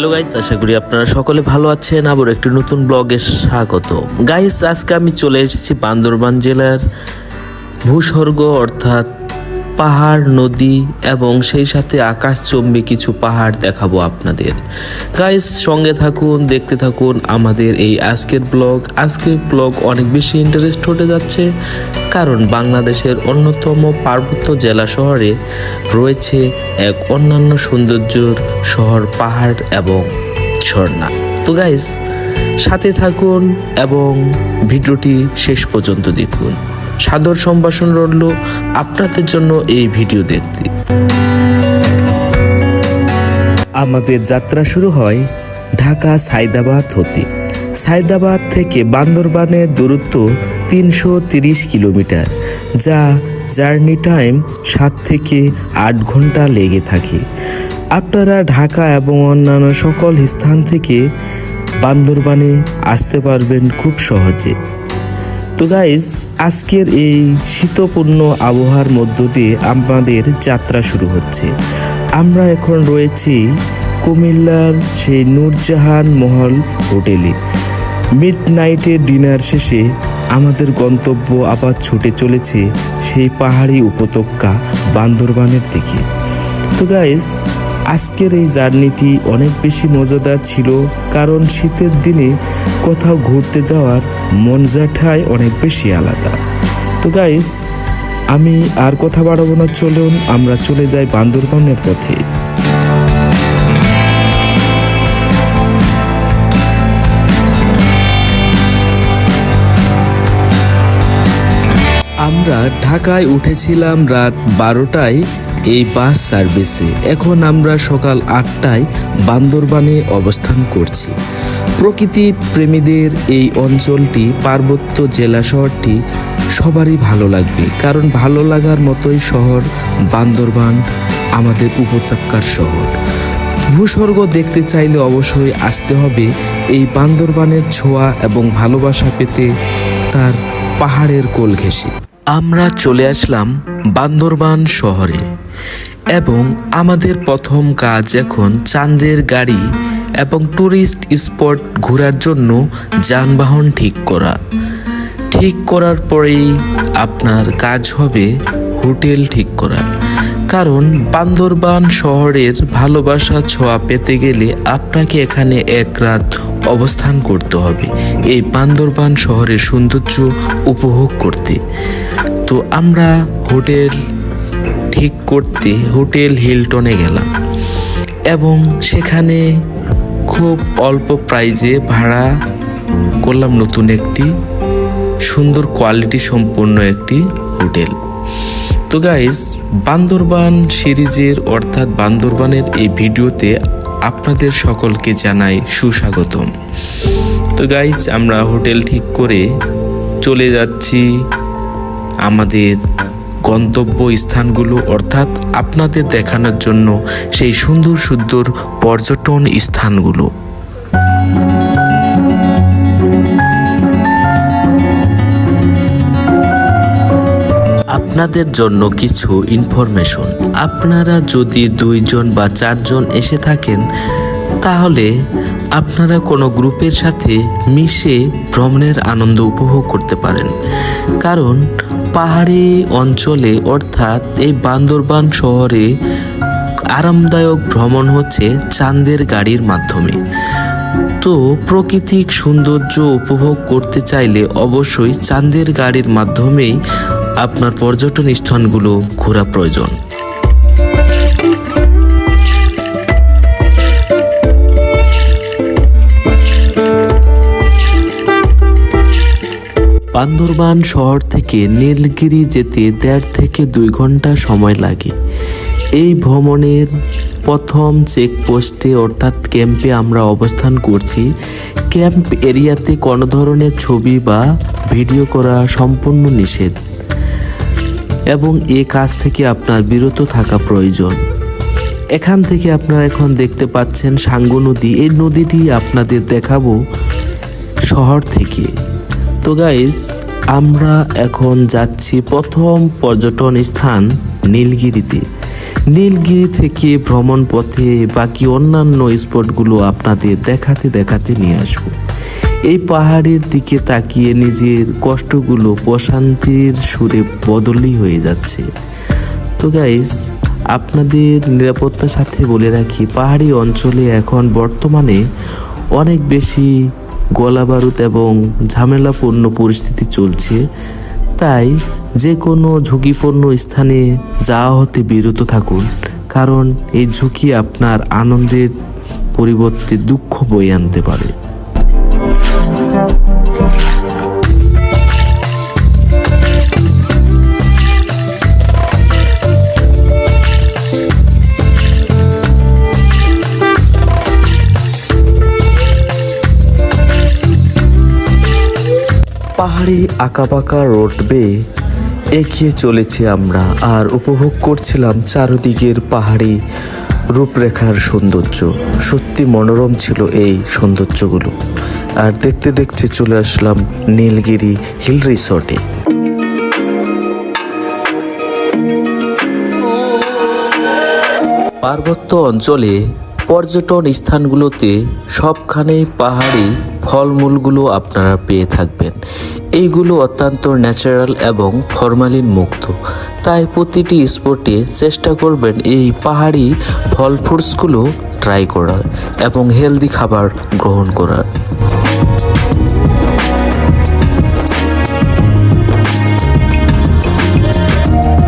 Hello guys, আশা করি আপনারা সকলে ভালো আছেন। আবার একটি নতুন ব্লগে স্বাগত। গাইস, আজকে আমি চলে এসেছি বান্দরবান জেলার ভূস্বর্গ অর্থাৎ পাহাড়, নদী এবং সেই সাথে আকাশচুম্বী কিছু পাহাড় দেখাবো আপনাদের। গাইস, সঙ্গে থাকুন, দেখতে থাকুন আমাদের এই আজকের ব্লগ অনেক বেশি ইন্টারেস্ট হতে যাচ্ছে, কারণ বাংলাদেশের অন্যতম পার্বত্য জেলা শহরে রয়েছে এক অন্যান্য সৌন্দর্যের শহর, পাহাড় এবং ঝর্ণা। তো গাইস, সাথে থাকুন এবং ভিডিওটি শেষ পর্যন্ত দেখুন। সাদর সম্ভাষণ রইল আপনাদের জন্য এই ভিডিও দেখতে। আমাদের যাত্রা শুরু হয় ঢাকা সায়দাবাদ হতে। সায়দাবাদ থেকে বান্দরবানের দূরত্ব 330 কিলোমিটার, যা জার্নি টাইম 7 থেকে 8 ঘন্টা লেগে থাকে। আপনারা ঢাকা এবং অন্যান্য সকল স্থান থেকে বান্দরবানে আসতে পারবেন খুব সহজে। তো গাইস, আজকের এই শীতপূর্ণ আবহাওয়ার মধ্য দিয়ে আমাদের যাত্রা শুরু হচ্ছে। আমরা এখন রয়েছি কুমিল্লার সেই নূরজাহান মহল হোটেলে। মিডনাইটের ডিনার শেষে আমাদের গন্তব্য আবার ছুটে চলেছে সেই পাহাড়ি উপত্যকা বান্দরবানের দিকে। তো গাইস, আজকের এই জার্নিটি অনেক বেশি মজাদার ছিল, কারণ শীতের দিনে কোথাও ঘুরতে যাওয়ার মজাটাই অনেক বেশি আলাদা। তো গাইস, আমি আর কথা বাড়াবো না, চলুন আমরা চলে যাই বান্দরবানের পথে। আমরা ঢাকায় উঠেছিলাম রাত 12টায় এই বাস সার্ভিসে। এখন আমরা সকাল 8টায় বান্দরবানে অবস্থান করছি। প্রকৃতি প্রেমীদের এই অঞ্চলটি, পার্বত্য জেলা শহরটি সবারই ভালো লাগবে, কারণ ভালো লাগার মতোই শহর বান্দরবান, আমাদের উপত্যকার শহর। ভূস্বর্গ দেখতে চাইলে অবশ্যই আসতে হবে এই বান্দরবানের ছোঁয়া এবং ভালোবাসা পেতে তার পাহাড়ের কোল ঘেঁষে। আমরা চলে আসলাম বান্দরবান শহরে এবং আমাদের প্রথম কাজ এখন চাঁদের গাড়ি এবং টুরিস্ট স্পট ঘোরার জন্য যানবাহন ঠিক করার পরেই আপনার কাজ হবে হোটেল ঠিক করা, কারণ বান্দরবান শহরের ভালোবাসা ছোঁয়া পেতে গেলে আপনাকে এখানে এক রাত অবস্থান করতে হবে এই বান্দরবান শহরের সৌন্দর্য উপভোগ করতে। তো আমরা হোটেল ঠিক করতে হোটেল হিলটনে গেলাম এবং সেখানে খুব অল্প প্রাইজে ভাড়া করলাম নতুন একটি সুন্দর কোয়ালিটি সম্পন্ন একটি হোটেল। তো গাইস, বান্দরবান সিরিজের অর্থাৎ বান্দরবানের এই ভিডিওতে আপনাদের সকলকে জানাই সুস্বাগতম। তো গাইস, আমরা হোটেল ঠিক করে চলে যাচ্ছি আমাদের গন্তব্য স্থানগুলো, অর্থাৎ আপনাদের দেখানোর জন্য সেই সুন্দর সুন্দর পর্যটন স্থানগুলো। আপনাদের জন্য কিছু ইনফরমেশন। আপনারা যদি 2 জন বা 4 জন এসে থাকেন, তাহলে আপনারা কোনো গ্রুপের সাথে মিশে ভ্রমণের আনন্দ উপভোগ করতে পারেন, কারণ পাহাড়ি অঞ্চলে অর্থাৎ এই বান্দরবান শহরে আরামদায়ক ভ্রমণ হচ্ছে চাঁদের গাড়ির মাধ্যমে। তো প্রাকৃতিক সৌন্দর্য উপভোগ করতে চাইলে অবশ্যই চাঁদের গাড়ির মাধ্যমেই আপনার পর্যটন স্থানগুলো ঘোরা প্রয়োজন। বান্দরবান শহর থেকে নীলগিরি যেতে 1.5 থেকে 2 ঘন্টা সময় লাগে। এই ভ্রমণের প্রথম চেকপোস্টে অর্থাৎ ক্যাম্পে আমরা অবস্থান করছি। ক্যাম্প এরিয়াতে কোনো ধরনের ছবি বা ভিডিও করা সম্পূর্ণ নিষেধ এবং এই কাজ থেকে আপনার বিরত থাকা প্রয়োজন। এখান থেকে আপনারা এখন দেখতে পাচ্ছেন সাঙ্গু নদী। এই নদীটি আপনাদের দেখাবো শহর থেকে। তো গাইস, আমরা এখন যাচ্ছি প্রথম পর্যটন স্থান নীলগিরিতে। নীলগিরি থেকে ভ্রমণ পথে বাকি অন্যান্য স্পটগুলো আপনাদের দেখাতে দেখাতে নিয়ে আসব। এই পাহাড়ের দিকে তাকিয়ে নিজের কষ্টগুলো প্রশান্তির সুরে বদলি হয়ে যাচ্ছে। তো গাইস, আপনাদের নিরাপত্তার সাথে বলে রাখি, পাহাড়ি অঞ্চলে এখন বর্তমানে অনেক বেশি গোলাবারুদ এবং ঝামেলাপূর্ণ পরিস্থিতি চলছে। তাই যে কোনো ঝুঁকিপূর্ণ স্থানে যাওয়া হতে বিরত থাকুন, কারণ এই ঝুঁকি আপনার আনন্দের পরিবর্তে দুঃখ বয়ে আনতে পারে। পাহাড়ি আঁকাবাঁকা রোড বেয়ে এগিয়ে চলেছি আমরা, আর উপভোগ করছিলাম চারদিকের পাহাড়ি রূপরেখার সৌন্দর্য। সত্যি মনোরম ছিল এই সৌন্দর্যগুলো। আর দেখতে দেখতে চলে আসলাম নীলগিরি হিল রিসর্টে। পার্বত্য অঞ্চলে পর্যটন স্থানগুলোতে সবখানেই পাহাড়ি ফলমূলগুলো আপনারা পেয়ে থাকবেন। এইগুলো অত্যন্ত ন্যাচারাল এবং ফরমালিন মুক্ত। তাই প্রতিটি স্পটে চেষ্টা করবেন এই পাহাড়ি ফল ফ্রুটসগুলো ট্রাই করার এবং হেলদি খাবার গ্রহণ করার।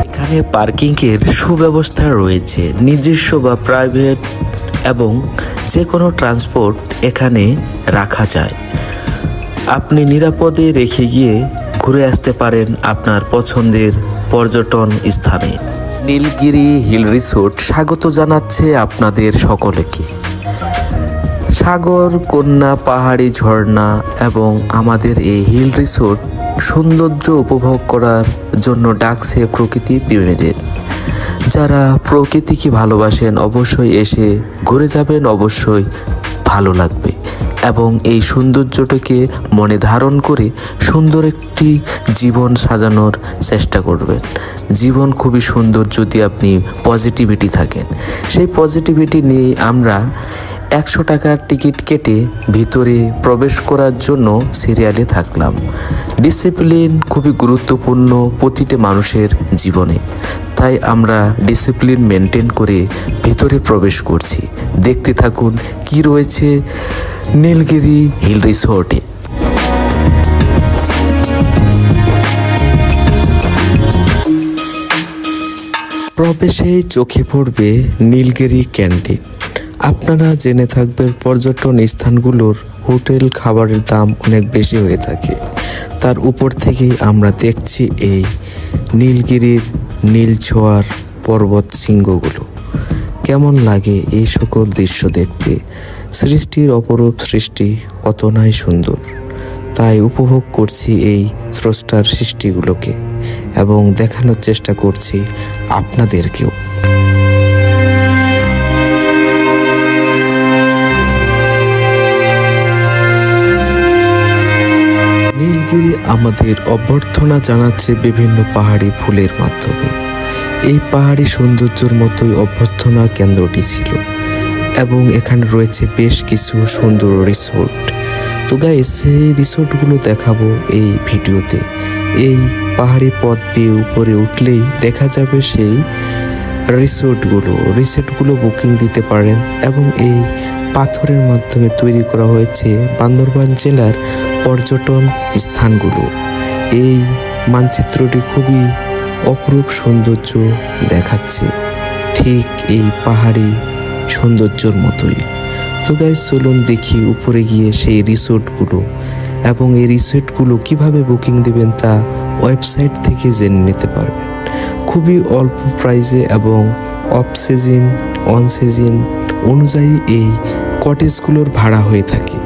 এখানে পার্কিংয়ের সুব্যবস্থা রয়েছে। নিজস্ব বা প্রাইভেট এবং যে কোনো ট্রান্সপোর্ট এখানে রাখা যায়। আপনি নিরাপদে রেখে গিয়ে ঘুরে আসতে পারেন আপনার পছন্দের পর্যটন স্থানে। নীলগিরি হিল রিসোর্ট স্বাগত জানাচ্ছে আপনাদের সকলকে। সাগর, কন্যা, পাহাড়ি ঝর্ণা এবং আমাদের এই হিল রিসোর্ট সৌন্দর্য উপভোগ করার জন্য ডাকছে প্রকৃতি প্রেমীদের। যারা প্রকৃতিকে ভালোবাসেন অবশ্যই এসে ঘুরে যাবেন, অবশ্যই ভালো লাগবে এবং এই সৌন্দর্যটাকে মনে ধারণ করে সুন্দর একটি জীবন সাজানোর চেষ্টা করবেন। জীবন খুবই সুন্দর যদি আপনি পজিটিভিটি থাকেন। সেই পজিটিভিটি নিয়ে আমরা 100 টাকার টিকিট কেটে ভিতরে প্রবেশ করার জন্য সিরিয়ালে থাকলাম। ডিসিপ্লিন খুবই গুরুত্বপূর্ণ প্রতিটি মানুষের জীবনে, তাই আমরা ডিসিপ্লিন মেনটেন করে ভিতরে প্রবেশ করছি। দেখতে থাকুন কি রয়েছে নীলগিরি হিল রিসোর্টে। প্রবেশেই চোখে পড়বে নীলগিরি ক্যান্টিন। আপনারা জেনে থাকবেন পর্যটন স্থানগুলোর হোটেল খাবারের দাম অনেক বেশি হয়ে থাকে। তার উপর থেকেই আমরা দেখছি এই নীলগিরির নীলছোয়ার পর্বত শৃঙ্গগুলো। কেমন লাগে এই সকল দৃশ্য দেখতে। সৃষ্টির অপরূপ সৃষ্টি, কত নাই সুন্দর। তাই উপভোগ করছি এই স্রষ্টার সৃষ্টিগুলোকে এবং দেখানোর চেষ্টা করছি আপনাদেরকেও। নীলগিরি আমাদের অভ্যর্থনা জানাচ্ছে বিভিন্ন পাহাড়ি ফুলের মাধ্যমে। এই পাহাড়ি সৌন্দর্যের মতোই অভ্যর্থনা কেন্দ্রটি ছিল এবং এখানে রয়েছে বেশ কিছু সুন্দর রিসোর্ট। তো গাইস, সেই রিসোর্টগুলো দেখাবো এই ভিডিওতে। এই পাহাড়ি পথ বেয়ে উপরে উঠলেই দেখা যাবে সেই রিসোর্টগুলো বুকিং দিতে পারেন এবং এই পাথরের মাধ্যমে তৈরি করা হয়েছে বান্দরবান জেলার পর্যটন স্থানগুলো। এই মানচিত্রটি খুবই অপরূপ সৌন্দর্য দেখাচ্ছে, ঠিক এই পাহাড়ি সৌন্দর্যের মতোই। তো গাইস, চলুন দেখি উপরে গিয়ে সেই রিসোর্টগুলো এবং এই রিসোর্টগুলো কিভাবে বুকিং দেবেন তা ওয়েবসাইট থেকে জেনে নিতে পারবেন। খুবই অল্প প্রাইসে এবং অফ সিজন অন সিজন অনুযায়ী এই কটেজগুলোর ভাড়া হয়ে থাকে।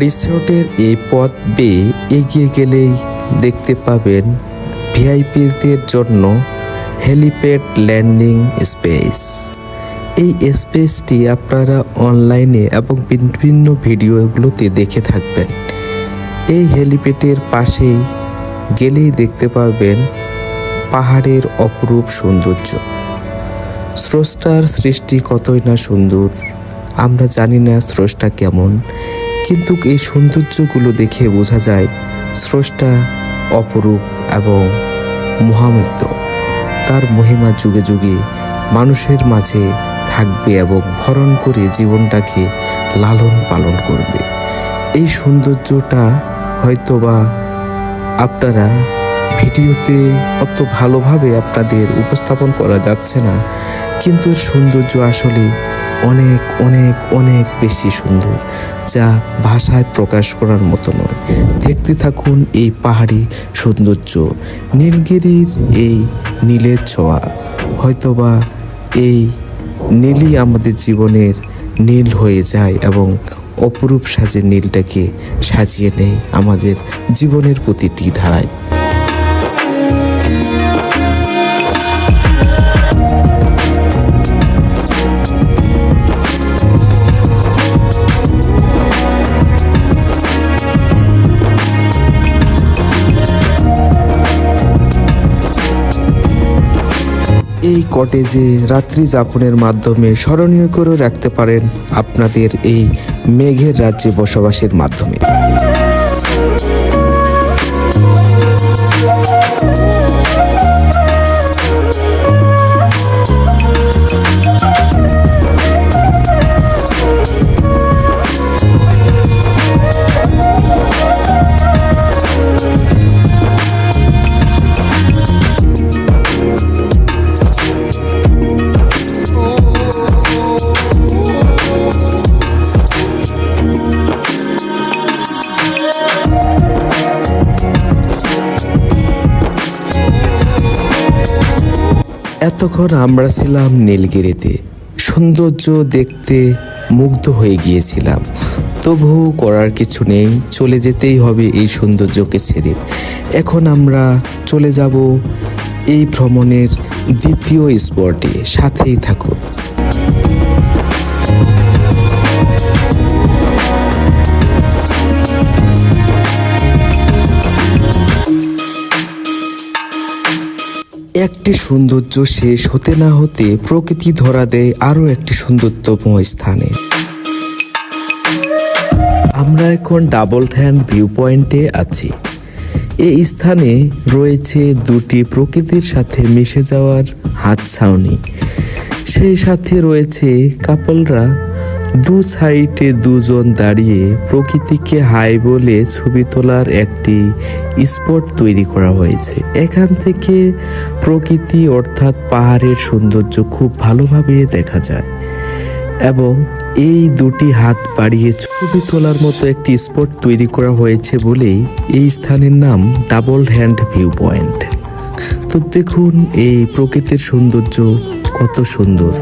রিসোর্টের এই পথ বেয়ে এগিয়ে গেলেই দেখতে পাবেন ভিআইপিদের জন্য হেলিপ্যাড ল্যান্ডিং স্পেস। এই স্পেসটি আপনারা অনলাইনে এবং বিভিন্ন ভিডিওগুলোতে দেখে থাকবেন। এই হেলিপ্যাডের পাশেই গেলেই দেখতে পাবেন পাহাড়ের অপরূপ সৌন্দর্য। স্রষ্টার সৃষ্টি কতই না সুন্দর, আমরা জানি না স্রষ্টা কেমন, কিন্তু এই সৌন্দর্যগুলো দেখে বোঝা যায় স্রষ্টা অপরূপ এবং মহামৃত। তার মহিমা যুগে যুগে মানুষের মাঝে থাকবে এবং ভরণ করে জীবনটাকে লালন পালন করবে। এই সৌন্দর্যটা হয়তোবা আপনারা ভিডিওতে অত ভালোভাবে আপনাদের উপস্থাপন করা যাচ্ছে না, কিন্তু এর সৌন্দর্য আসলে অনেক অনেক অনেক বেশি সুন্দর, যা ভাষায় প্রকাশ করার মতো নয়। দেখতে থাকুন এই পাহাড়ি সৌন্দর্য, নীলগিরির এই নীলের ছোঁয়া। হয়তোবা এই নীলই আমাদের জীবনের নীল হয়ে যায় এবং অপরূপ সাজে নীলটাকে সাজিয়ে নেয় আমাদের জীবনের প্রতিটি ধারায়। এই কটেজে রাত্রি যাপনের মাধ্যমে স্মরণীয় করে রাখতে পারেন আপনাদের এই মেঘের রাজ্যে বসবাসের মাধ্যমে। এতক্ষণ আমরা ছিলাম নীলগিরিতে, সৌন্দর্য দেখতে মুগ্ধ হয়ে গিয়েছিলাম। তবুও করার কিছু নেই, চলে যেতেই হবে এই সৌন্দর্যকে ছেড়ে। এখন আমরা চলে যাব এই ভ্রমণের দ্বিতীয় স্পটে, সাথেই থাকুন। একটি সৌন্দর্য শেষ হতে না হতে প্রকৃতি ধরা দেয় আরও একটি সৌন্দর্যময় স্থানে। আমরা এখন ডাবল হ্যান্ড ভিউ পয়েন্টে আছি। এই স্থানে রয়েছে দুটি প্রকৃতির সাথে মিশে যাওয়ার হাতছাউনি, সেই সাথে রয়েছে কাপলরা দু সাইডে দুজন দাঁড়িয়ে প্রকৃতিকে হাই বলে ছবি তোলার একটি স্পট তৈরি করা হয়েছে। এখান থেকে প্রকৃতি অর্থাৎ পাহাড়ের সৌন্দর্য খুব ভালোভাবে দেখা যায় এবং এই দুটি হাত বাড়িয়ে ছবি তোলার মতো একটি স্পট তৈরি করা হয়েছে বলেই এই স্থানের নাম ডাবল হ্যান্ড ভিউ পয়েন্ট। তো দেখুন এই প্রকৃতির সৌন্দর্য কত সুন্দর।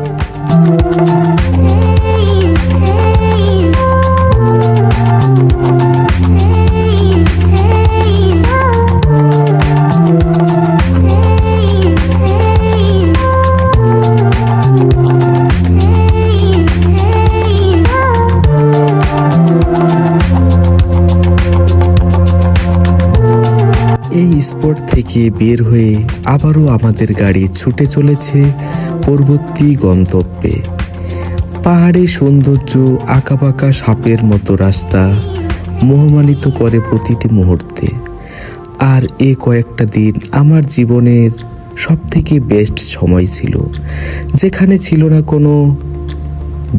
এই স্পট থেকে বের হয়ে আবারও আমাদের গাড়ি ছুটে চলেছে পরবর্তী গন্তব্যে। পাহাড়ি সৌন্দর্য, আঁকাবাঁকা সাপের মতো রাস্তা মোহমালিত করে প্রতিটি মুহূর্তে। আর এই কয়েকটা দিন আমার জীবনের সবথেকে বেস্ট সময় ছিল, যেখানে ছিল না কোনো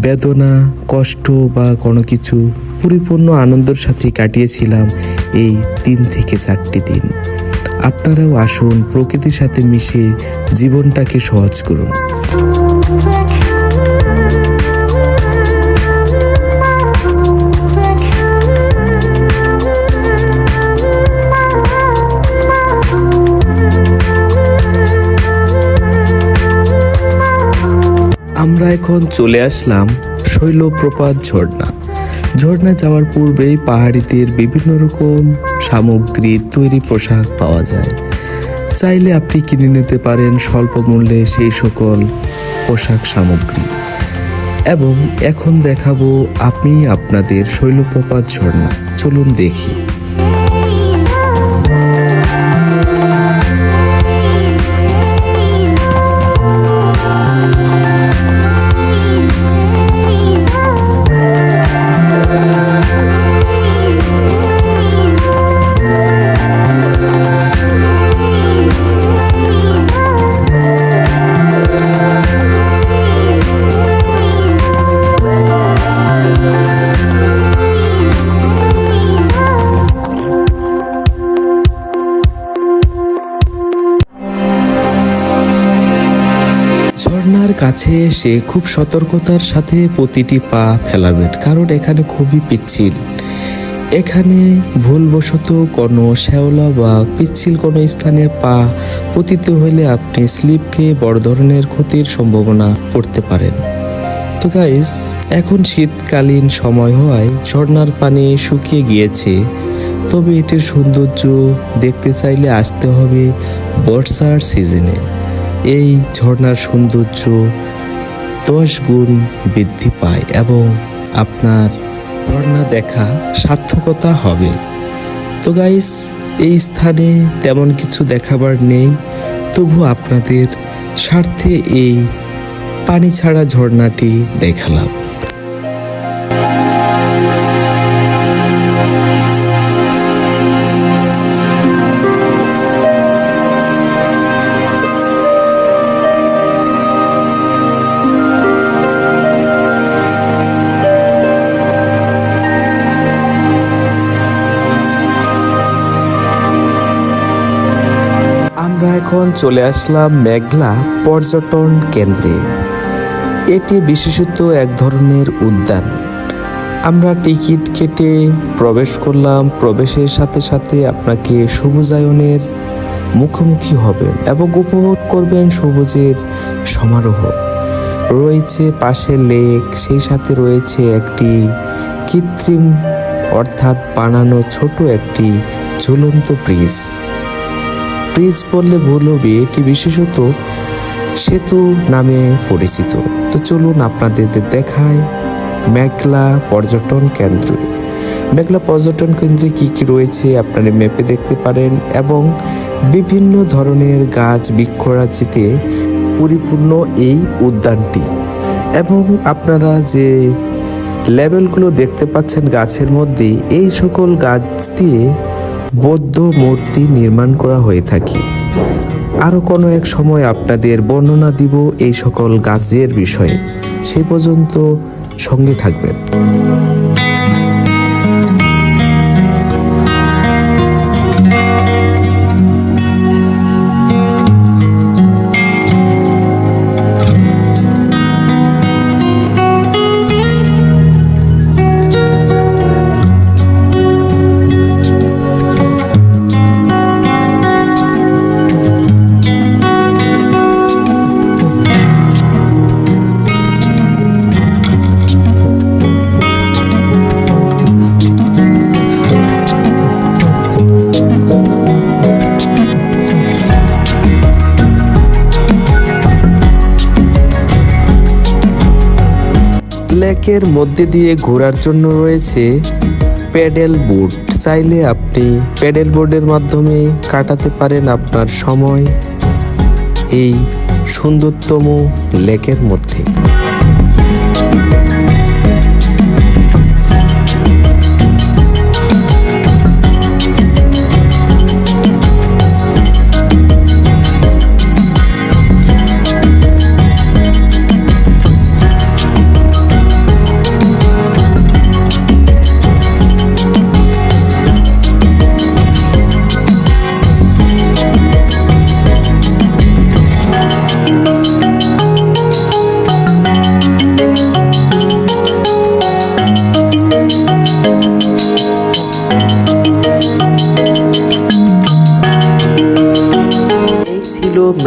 বেদনা, কষ্ট বা কোনো কিছু। পরিপূর্ণ আনন্দের সাথে কাটিয়েছিলাম এই 3 থেকে 4টি দিন। আপনারাও আসুন, প্রকৃতির সাথে মিশে জীবনটাকে সহজ করুন। আমরা এখন চলে আসলাম শৈলপ্রপাত ঝর্ণা, ঝর্ণা যাওয়ার পূর্বেই পাহাড়িদের বিভিন্ন রকম সামগ্রী তৈরি পোশাক পাওয়া যায়। চাইলে আপনি কিনে নিতে পারেন স্বল্প মূল্যে সেই সকল পোশাক সামগ্রী। এবং এখন দেখাবো আমি আপনাদের শৈলপ্রপাত ঝর্ণা। চলুন দেখি। ঝর্ণার কাছে এসে খুব সতর্কতার সাথে প্রতিটি পা ফেলাবেন, কারণ এখানে খুবই পিচ্ছিল। এখানে ভুলবশত কোনো শ্যাওলা বা পিচ্ছিল কোনো স্থানে পা পতিত হলে আপনি স্লিপ খেয়ে বড় ধরনের ক্ষতির সম্ভাবনা পড়তে পারেন। তো গাইস, এখন শীতকালীন সময় হওয়ায় ঝর্ণার পানি শুকিয়ে গিয়েছে, তবে এটির সৌন্দর্য দেখতে চাইলে আসতে হবে বর্ষার সিজনে। এই ঝর্ণার সৌন্দর্য 10 গুণ বৃদ্ধি পায় এবং আপনার ঝর্ণা দেখা সার্থকতা হবে। তো গাইস, এই স্থানে তেমন কিছু দেখাবার নেই, তবু আপনাদের স্বার্থে এই পানি ছাড়া ঝর্ণাটি দেখালাম। আমরা এখন চলে আসলাম মেঘলা পর্যটন কেন্দ্রে। এটি বিশেষত এক ধরনের উদ্যান। আমরা টিকিট কেটে প্রবেশ করলাম। প্রবেশের সাথে সাথে আপনাকে সবুজায়নের মুখোমুখি হবেন এবং উপভোগ করবেন সবুজের সমারোহ। রয়েছে পাশে লেক, সেই সাথে রয়েছে একটি কৃত্রিম অর্থাৎ বানানো ছোট একটি ঝুলন্ত ব্রিজ বললে ভুল হবে, এটি বিশেষত সেতু নামে পরিচিত। তো চলুন আপনাদের দেখায় মেঘলা পর্যটন কেন্দ্র। মেঘলা পর্যটন কেন্দ্রে কি কি রয়েছে আপনারা ম্যাপে দেখতে পারেন এবং বিভিন্ন ধরনের গাছ বৃক্ষরাজিতে পরিপূর্ণ এই উদ্যানটি। এবং আপনারা যে লেবেলগুলো দেখতে পাচ্ছেন গাছের মধ্যে, এই সকল গাছ দিয়ে বৌদ্ধ মূর্তি নির্মাণ করা হয়ে থাকে। আরও কোনো এক সময় আপনাদের বর্ণনা দিব এই সকল গাছের বিষয়ে, সেই পর্যন্ত সঙ্গে থাকবেন। লেকের মধ্যে দিয়ে ঘোরার জন্য রয়েছে প্যাডেল বোট। চাইলে আপনি প্যাডেল বোর্ডের মাধ্যমে কাটাতে পারেন আপনার সময় এই সুন্দরতম লেকের মধ্যে।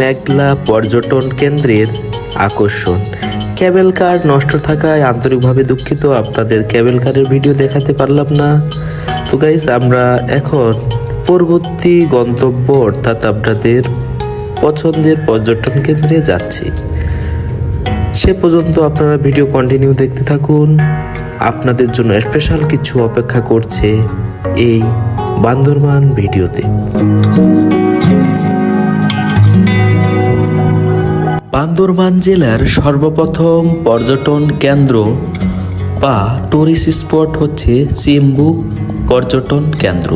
মেঘলা পর্যটন কেন্দ্রের আকর্ষণ। কেবল কার নষ্ট থাকায় আন্তরিকভাবে দুঃখিত, আপনাদের কেবল কারের ভিডিও দেখাতে পারলাম না। তো গাইস, আমরা এখন পরবর্তী গন্তব্য অর্থাৎ আপনাদের পছন্দের পর্যটন কেন্দ্রে যাচ্ছি। সে পর্যন্ত আপনারা ভিডিও কন্টিনিউ দেখতে থাকুন। আপনাদের জন্য স্পেশাল কিছু অপেক্ষা করছে এই বান্দরবান ভিডিওতে। বান্দরবান জেলার সর্বপ্রথম পর্যটন কেন্দ্র বা টুরিস্ট স্পট হচ্ছে চিম্বুক পর্যটন কেন্দ্র।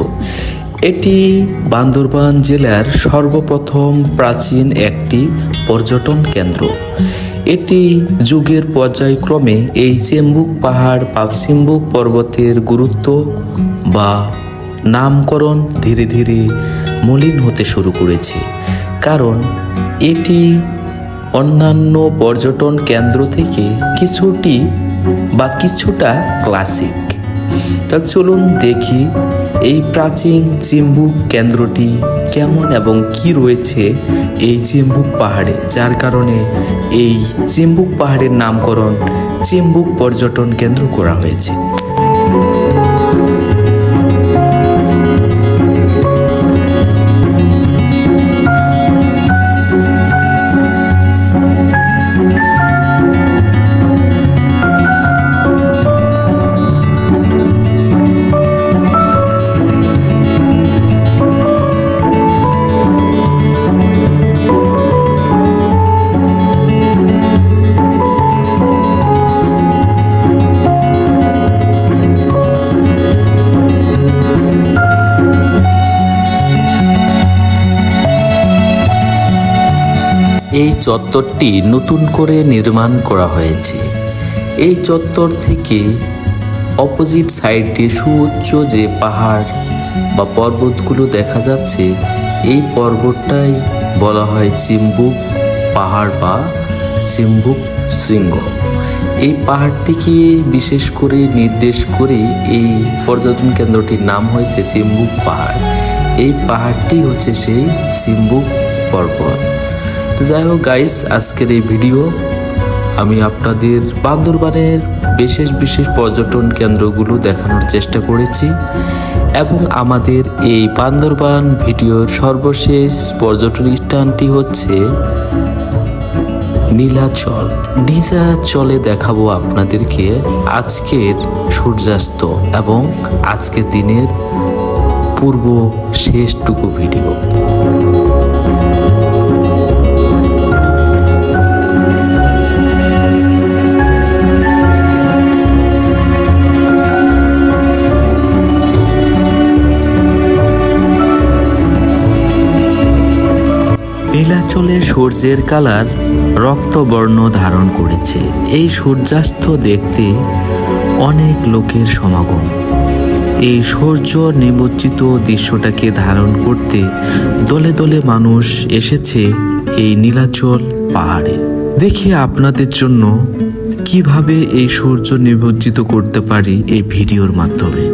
এটি বান্দরবান জেলার সর্বপ্রথম প্রাচীন একটি পর্যটন কেন্দ্র। এটি যুগের পর্যায়ক্রমে এই চিম্বুক পাহাড় বা চিম্বুক পর্বতের গুরুত্ব বা নামকরণ ধীরে ধীরে মলিন হতে শুরু করেছে, কারণ এটি অন্যান্য পর্যটন কেন্দ্র থেকে কিছুটা ক্লাসিক। তা চলুন দেখি এই প্রাচীন চিম্বুক কেন্দ্রটি কেমন এবং কি রয়েছে এই চিম্বুক পাহাড়ে, যার কারণে এই চিম্বুক পাহাড়ের নামকরণ চিম্বুক পর্যটন কেন্দ্র করা হয়েছে। এই চত্বরটি নতুন করে নির্মাণ করা হয়েছে। এই চত্বর থেকে অপোজিট সাইডে সুউচ্চ যে পাহাড় বা পর্বতগুলো দেখা যাচ্ছে, এই পর্বতটাই বলা হয় চিম্বুক পাহাড় বা চিম্বুক শৃঙ্গ। এই পাহাড়টিকে বিশেষ করে নির্দেশ করে এই পর্যটন কেন্দ্রটির নাম হয়েছে চিম্বুক পাহাড়। এই পাহাড়টি হচ্ছে সেই চিম্বুক পর্বত। তো যাই হোক গাইস, আজকের এই ভিডিও আমি আপনাদের বান্দরবানের বিশেষ বিশেষ পর্যটন কেন্দ্রগুলো দেখানোর চেষ্টা করেছি এবং আমাদের এই বান্দরবান ভিডিওর সর্বশেষ পর্যটন স্থানটি হচ্ছে নীলাচল। নীলাচলে দেখাবো আপনাদেরকে আজকের সূর্যাস্ত এবং আজকের দিনের পূর্ব শেষটুকু ভিডিও। নীলাচলে সূর্যের কালার রক্তবর্ণ ধারণ করেছে। এই সূর্যাস্ত দেখতে অনেক লোকের সমাগম। এই সূর্য নিমজ্জিত দৃশ্যটাকে ধারণ করতে দলে দলে মানুষ এসেছে এই নীলাচল পাহাড়ে। দেখি আপনাদের জন্য কিভাবে এই সূর্য নিমজ্জিত করতে পারি এই ভিডিওর মাধ্যমে।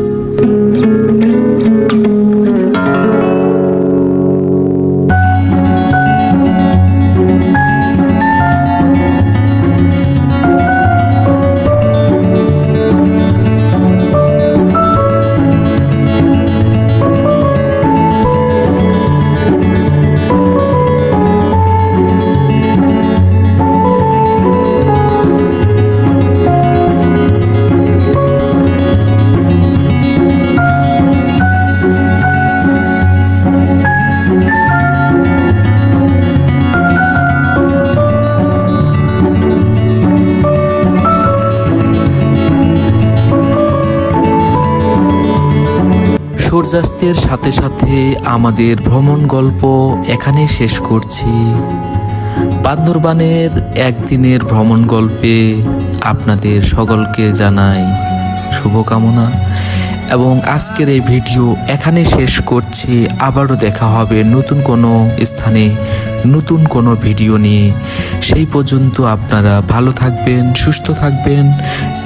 সূর্যাস্তের সাথে সাথে আমাদের ভ্রমণ গল্প এখানে শেষ করছি। বান্দরবানের একদিনের ভ্রমণ গল্পে আপনাদের সকলকে জানাই শুভকামনা এবং আজকের এই ভিডিও এখানে শেষ করছি। আবারও দেখা হবে নতুন কোনো স্থানে নতুন কোনো ভিডিও নিয়ে। সেই পর্যন্ত আপনারা ভালো থাকবেন, সুস্থ থাকবেন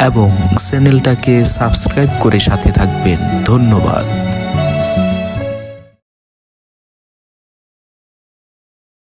এবং চ্যানেলটাকে সাবস্ক্রাইব করে সাথে থাকবেন। ধন্যবাদ।